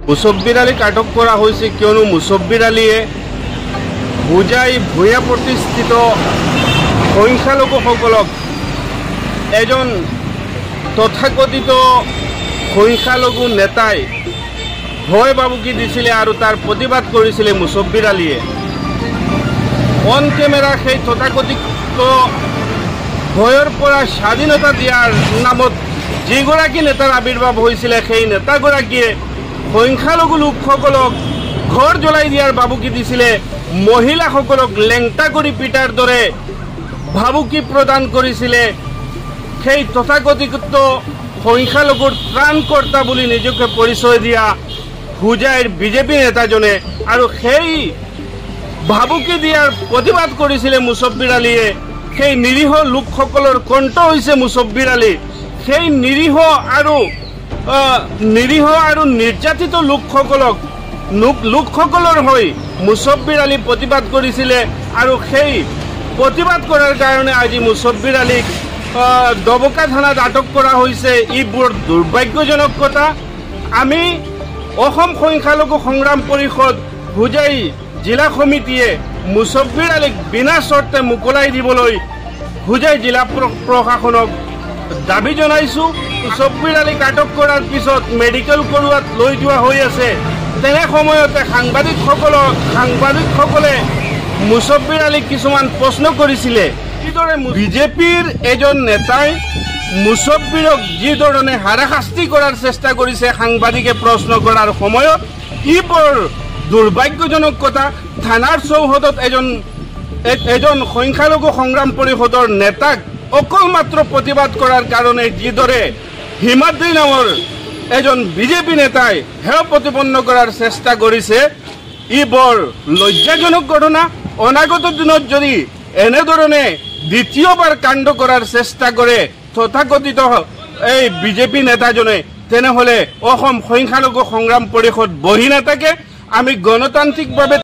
মুছব্বিৰ আলীক আটক কৰা হৈছে কিয়নো মুছব্বিৰ আলীয়ে হোজাই ভূঞা প্ৰতিষ্ঠিত সংখ্যালঘুসকলক এজন তথাকথিত সংখ্যালঘু নেতাই ভয় ভাবুকি দিছিলে আৰু তাৰ প্ৰতিবাদ কৰিছিলে মুছব্বিৰ আলীয়ে। অন কেমেৰা সেই তথাকথিত ভয়ৰ পৰা স্বাধীনতা দিয়াৰ নামত যিগৰাকী নেতাৰ আবিৰ্ভাৱ হৈছিলে সেই নেতাগৰাকীয়ে সংখ্যালঘু লোকসকলক ঘৰ জ্বলাই দিয়াৰ ভাবুকি দিছিলে, মহিলাসকলক লেংটা কৰি পিটাৰ দৰে ভাবুকি প্ৰদান কৰিছিলে। সেই তথাকথিত সংখ্যালঘুৰ ত্ৰাণকৰ্তা বুলি নিজকে পৰিচয় দিয়া হোজাইৰ বিজেপি নেতাজনে আৰু সেই ভাবুকি দিয়াৰ প্ৰতিবাদ কৰিছিলে মুছব্বিৰ আলীয়ে। সেই নিৰীহ লোকসকলৰ কণ্ঠ হৈছে মুছব্বিৰ আলী। সেই নিৰীহ আৰু নিৰ্যাতিত লোকসকলৰ হৈ মুছব্বিৰ আলী প্ৰতিবাদ কৰিছিলে আৰু সেই প্ৰতিবাদ কৰাৰ কাৰণে আজি মুছব্বিৰ আলীক দবকা থানাত আটক কৰা হৈছে। ই বৰ দুৰ্ভাগ্যজনক কথা। আমি অসম সংখ্যালঘু সংগ্ৰাম পৰিষদ হোজাই জিলা সমিতিয়ে মুছব্বিৰ আলীক বিনা চৰ্তে মোকলাই দিবলৈ হোজাই জিলা প্ৰশাসনক দাবী জনাইছোঁ। মুছব্বিৰ আলীক আটক কৰাৰ পিছত মেডিকেল কৰোৱাত লৈ যোৱা হৈ আছে। তেনে সময়তে সাংবাদিকসকলে মুছব্বিৰ আলীক কিছুমান প্ৰশ্ন কৰিছিলে। যিদৰে বিজেপিৰ এজন নেতাই মুছব্বিৰক যিধৰণে হাৰাশাস্তি কৰাৰ চেষ্টা কৰিছে সাংবাদিকে প্ৰশ্ন কৰাৰ সময়ত, ই বৰ দুৰ্ভাগ্যজনক কথা। থানাৰ চৌহদত এজন সংখ্যালঘু সংগ্ৰাম পৰিষদৰ নেতাক অকল মাত্ৰ প্ৰতিবাদ কৰাৰ কাৰণে যিদৰে হিমাদ্ৰী নামৰ এজন বিজেপি নেতাই হেয় প্ৰতিপন্ন কৰাৰ চেষ্টা কৰিছে, ই বৰ লজ্জাজনক ঘটনা। অনাগত দিনত যদি এনেধৰণে দ্বিতীয়বাৰ কাণ্ড কৰাৰ চেষ্টা কৰে তথাকথিত এই বিজেপি নেতাজনে, তেনেহ'লে অসম সংখ্যালঘু সংগ্ৰাম পৰিষদ বহি নাথাকে। আমি গণতান্ত্ৰিকভাৱে